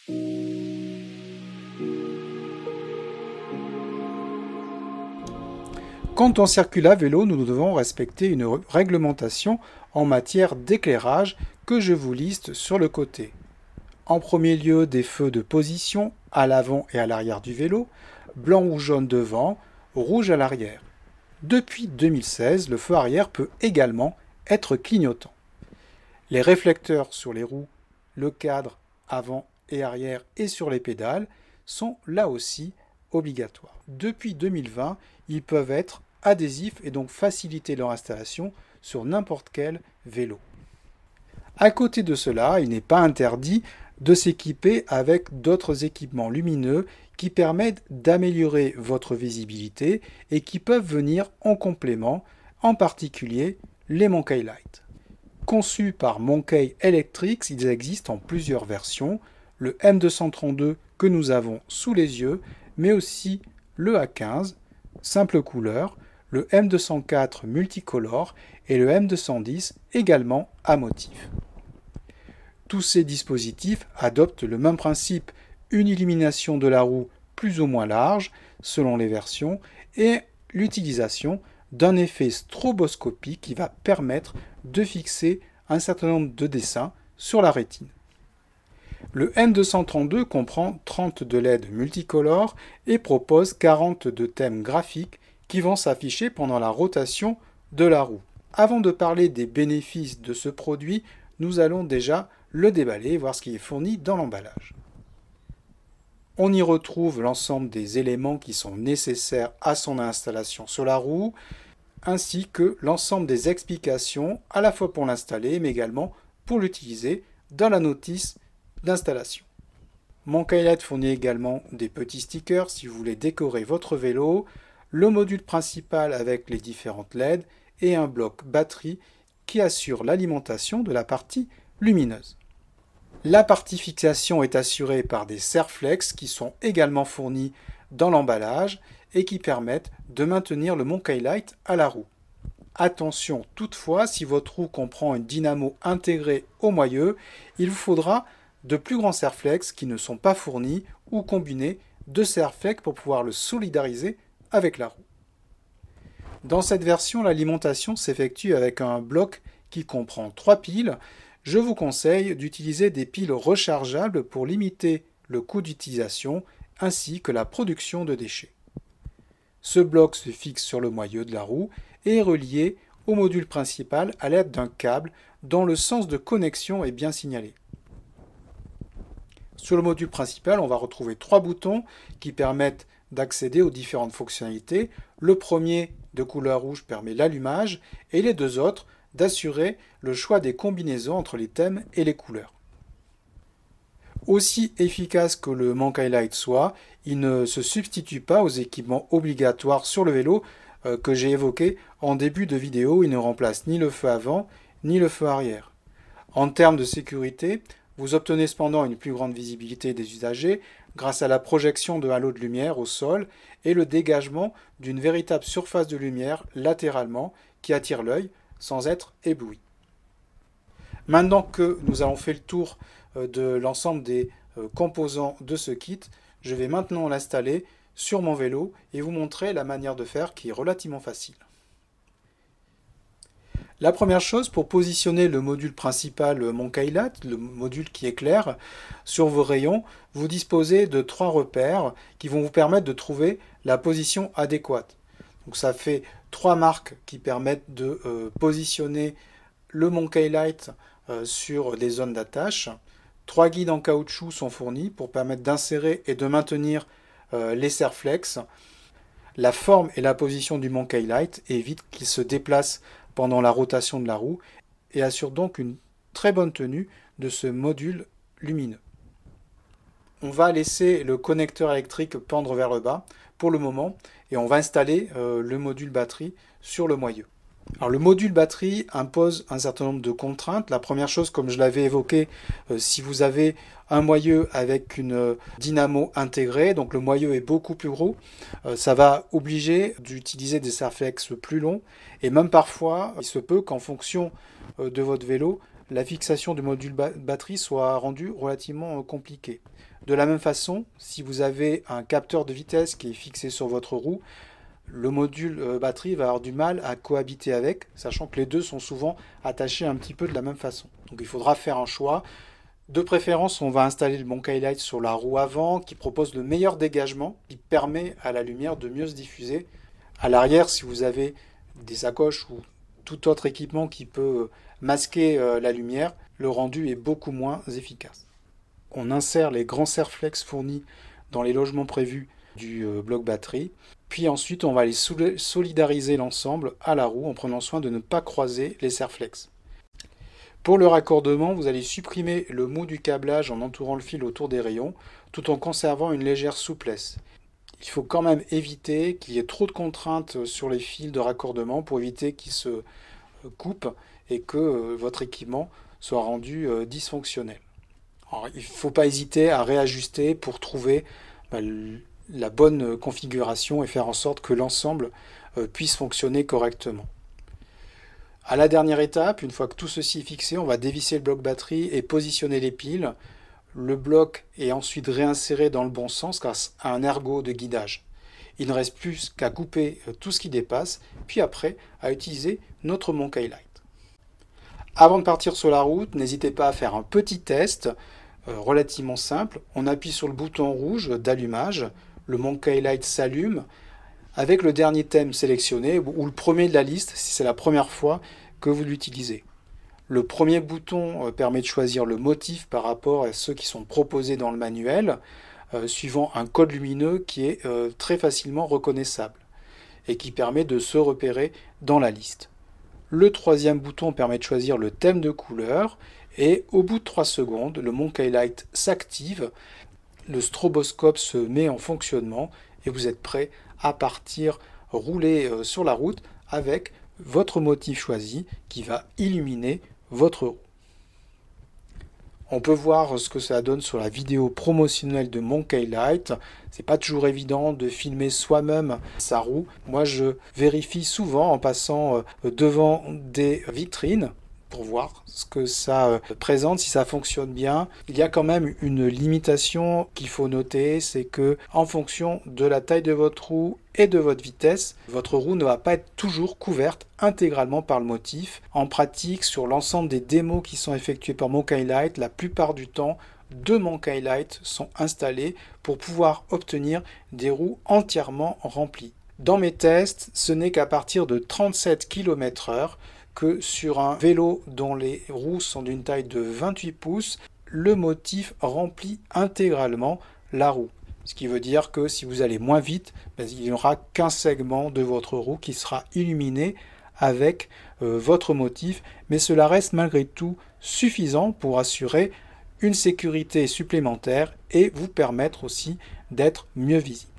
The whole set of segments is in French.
Quand on circule à vélo, nous devons respecter une réglementation en matière d'éclairage que je vous liste sur le côté. En premier lieu, des feux de position à l'avant et à l'arrière du vélo, blanc ou jaune devant, rouge à l'arrière. Depuis 2016, le feu arrière peut également être clignotant. Les réflecteurs sur les roues, le cadre avant et arrière et sur les pédales sont là aussi obligatoires. Depuis 2020, ils peuvent être adhésifs et donc faciliter leur installation sur n'importe quel vélo. À côté de cela, il n'est pas interdit de s'équiper avec d'autres équipements lumineux qui permettent d'améliorer votre visibilité et qui peuvent venir en complément, en particulier les Monkey Light. Conçus par Monkey Electrics, ils existent en plusieurs versions, le M232 que nous avons sous les yeux, mais aussi le A15, simple couleur, le M204 multicolore et le M210 également à motif. Tous ces dispositifs adoptent le même principe, une illumination de la roue plus ou moins large selon les versions et l'utilisation d'un effet stroboscopique qui va permettre de fixer un certain nombre de dessins sur la rétine. Le M232 comprend 30 de LED multicolores et propose 40 de thèmes graphiques qui vont s'afficher pendant la rotation de la roue. Avant de parler des bénéfices de ce produit, nous allons déjà le déballer et voir ce qui est fourni dans l'emballage. On y retrouve l'ensemble des éléments qui sont nécessaires à son installation sur la roue, ainsi que l'ensemble des explications, à la fois pour l'installer, mais également pour l'utiliser dans la notice d'installation. Monkey Light fournit également des petits stickers si vous voulez décorer votre vélo, le module principal avec les différentes LED et un bloc batterie qui assure l'alimentation de la partie lumineuse. La partie fixation est assurée par des serre-flex qui sont également fournis dans l'emballage et qui permettent de maintenir le Monkey Light à la roue. Attention toutefois, si votre roue comprend une dynamo intégrée au moyeu, il vous faudra de plus grands serre-flex qui ne sont pas fournis ou combiner deux serre-flex pour pouvoir le solidariser avec la roue. Dans cette version, l'alimentation s'effectue avec un bloc qui comprend 3 piles. Je vous conseille d'utiliser des piles rechargeables pour limiter le coût d'utilisation ainsi que la production de déchets. Ce bloc se fixe sur le moyeu de la roue et est relié au module principal à l'aide d'un câble dont le sens de connexion est bien signalé. Sur le module principal, on va retrouver 3 boutons qui permettent d'accéder aux différentes fonctionnalités. Le premier, de couleur rouge, permet l'allumage et les deux autres d'assurer le choix des combinaisons entre les thèmes et les couleurs. Aussi efficace que le Monkey Light soit, il ne se substitue pas aux équipements obligatoires sur le vélo que j'ai évoqués en début de vidéo. Il ne remplace ni le feu avant ni le feu arrière. En termes de sécurité, vous obtenez cependant une plus grande visibilité des usagers grâce à la projection de halos de lumière au sol et le dégagement d'une véritable surface de lumière latéralement qui attire l'œil sans être ébloui. Maintenant que nous avons fait le tour de l'ensemble des composants de ce kit, je vais maintenant l'installer sur mon vélo et vous montrer la manière de faire qui est relativement facile. La première chose, pour positionner le module principal Monkey Light, le module qui éclaire sur vos rayons, vous disposez de 3 repères qui vont vous permettre de trouver la position adéquate. Donc ça fait 3 marques qui permettent de positionner le Monkey Light sur des zones d'attache. 3 guides en caoutchouc sont fournis pour permettre d'insérer et de maintenir les serre-flex. La forme et la position du Monkey Light évitent qu'il se déplace pendant la rotation de la roue et assure donc une très bonne tenue de ce module lumineux. On va laisser le connecteur électrique pendre vers le bas pour le moment et on va installer le module batterie sur le moyeu. Alors le module batterie impose un certain nombre de contraintes. La première chose, comme je l'avais évoqué, si vous avez un moyeu avec une dynamo intégrée, donc le moyeu est beaucoup plus gros, ça va obliger d'utiliser des serre-flex plus longs et même parfois, il se peut qu'en fonction de votre vélo, la fixation du module batterie soit rendue relativement compliquée. De la même façon, si vous avez un capteur de vitesse qui est fixé sur votre roue, le module batterie va avoir du mal à cohabiter avec, sachant que les deux sont souvent attachés un petit peu de la même façon. Donc il faudra faire un choix. De préférence, on va installer le Monkey Light sur la roue avant, qui propose le meilleur dégagement, qui permet à la lumière de mieux se diffuser. À l'arrière, si vous avez des sacoches ou tout autre équipement qui peut masquer la lumière, le rendu est beaucoup moins efficace. On insère les grands serre-flex fournis dans les logements prévus du bloc batterie. Puis ensuite, on va aller solidariser l'ensemble à la roue en prenant soin de ne pas croiser les serre-flex. Pour le raccordement, vous allez supprimer le mou du câblage en entourant le fil autour des rayons, tout en conservant une légère souplesse. Il faut quand même éviter qu'il y ait trop de contraintes sur les fils de raccordement pour éviter qu'ils se coupent et que votre équipement soit rendu dysfonctionnel. Alors, il ne faut pas hésiter à réajuster pour trouver la bonne configuration et faire en sorte que l'ensemble puisse fonctionner correctement. À la dernière étape, une fois que tout ceci est fixé, on va dévisser le bloc batterie et positionner les piles. Le bloc est ensuite réinséré dans le bon sens grâce à un ergot de guidage. Il ne reste plus qu'à couper tout ce qui dépasse, puis après à utiliser notre Monkey Light. Avant de partir sur la route, n'hésitez pas à faire un petit test relativement simple. On appuie sur le bouton rouge d'allumage, le Monkey Light s'allume avec le dernier thème sélectionné ou le premier de la liste si c'est la première fois que vous l'utilisez. Le premier bouton permet de choisir le motif par rapport à ceux qui sont proposés dans le manuel, suivant un code lumineux qui est très facilement reconnaissable et qui permet de se repérer dans la liste. Le troisième bouton permet de choisir le thème de couleur et au bout de 3 secondes, le Monkey Light s'active, le stroboscope se met en fonctionnement et vous êtes prêt à partir rouler sur la route avec votre motif choisi qui va illuminer votre roue. On peut voir ce que ça donne sur la vidéo promotionnelle de Monkey Light. C'est pas toujours évident de filmer soi-même sa roue. Moi, je vérifie souvent en passant devant des vitrines pour voir ce que ça présente, si ça fonctionne bien. Il y a quand même une limitation qu'il faut noter, c'est que en fonction de la taille de votre roue et de votre vitesse, votre roue ne va pas être toujours couverte intégralement par le motif. En pratique, sur l'ensemble des démos qui sont effectuées par Monkey Light, la plupart du temps, 2 Monkey Light sont installés pour pouvoir obtenir des roues entièrement remplies. Dans mes tests, ce n'est qu'à partir de 37 km/h que sur un vélo dont les roues sont d'une taille de 28 pouces, le motif remplit intégralement la roue. Ce qui veut dire que si vous allez moins vite, il n'y aura qu'un segment de votre roue qui sera illuminé avec votre motif, mais cela reste malgré tout suffisant pour assurer une sécurité supplémentaire et vous permettre aussi d'être mieux visible.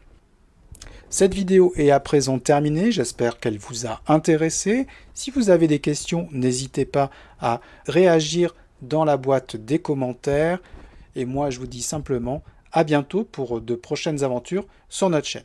Cette vidéo est à présent terminée, j'espère qu'elle vous a intéressé. Si vous avez des questions, n'hésitez pas à réagir dans la boîte des commentaires. Et moi, je vous dis simplement à bientôt pour de prochaines aventures sur notre chaîne.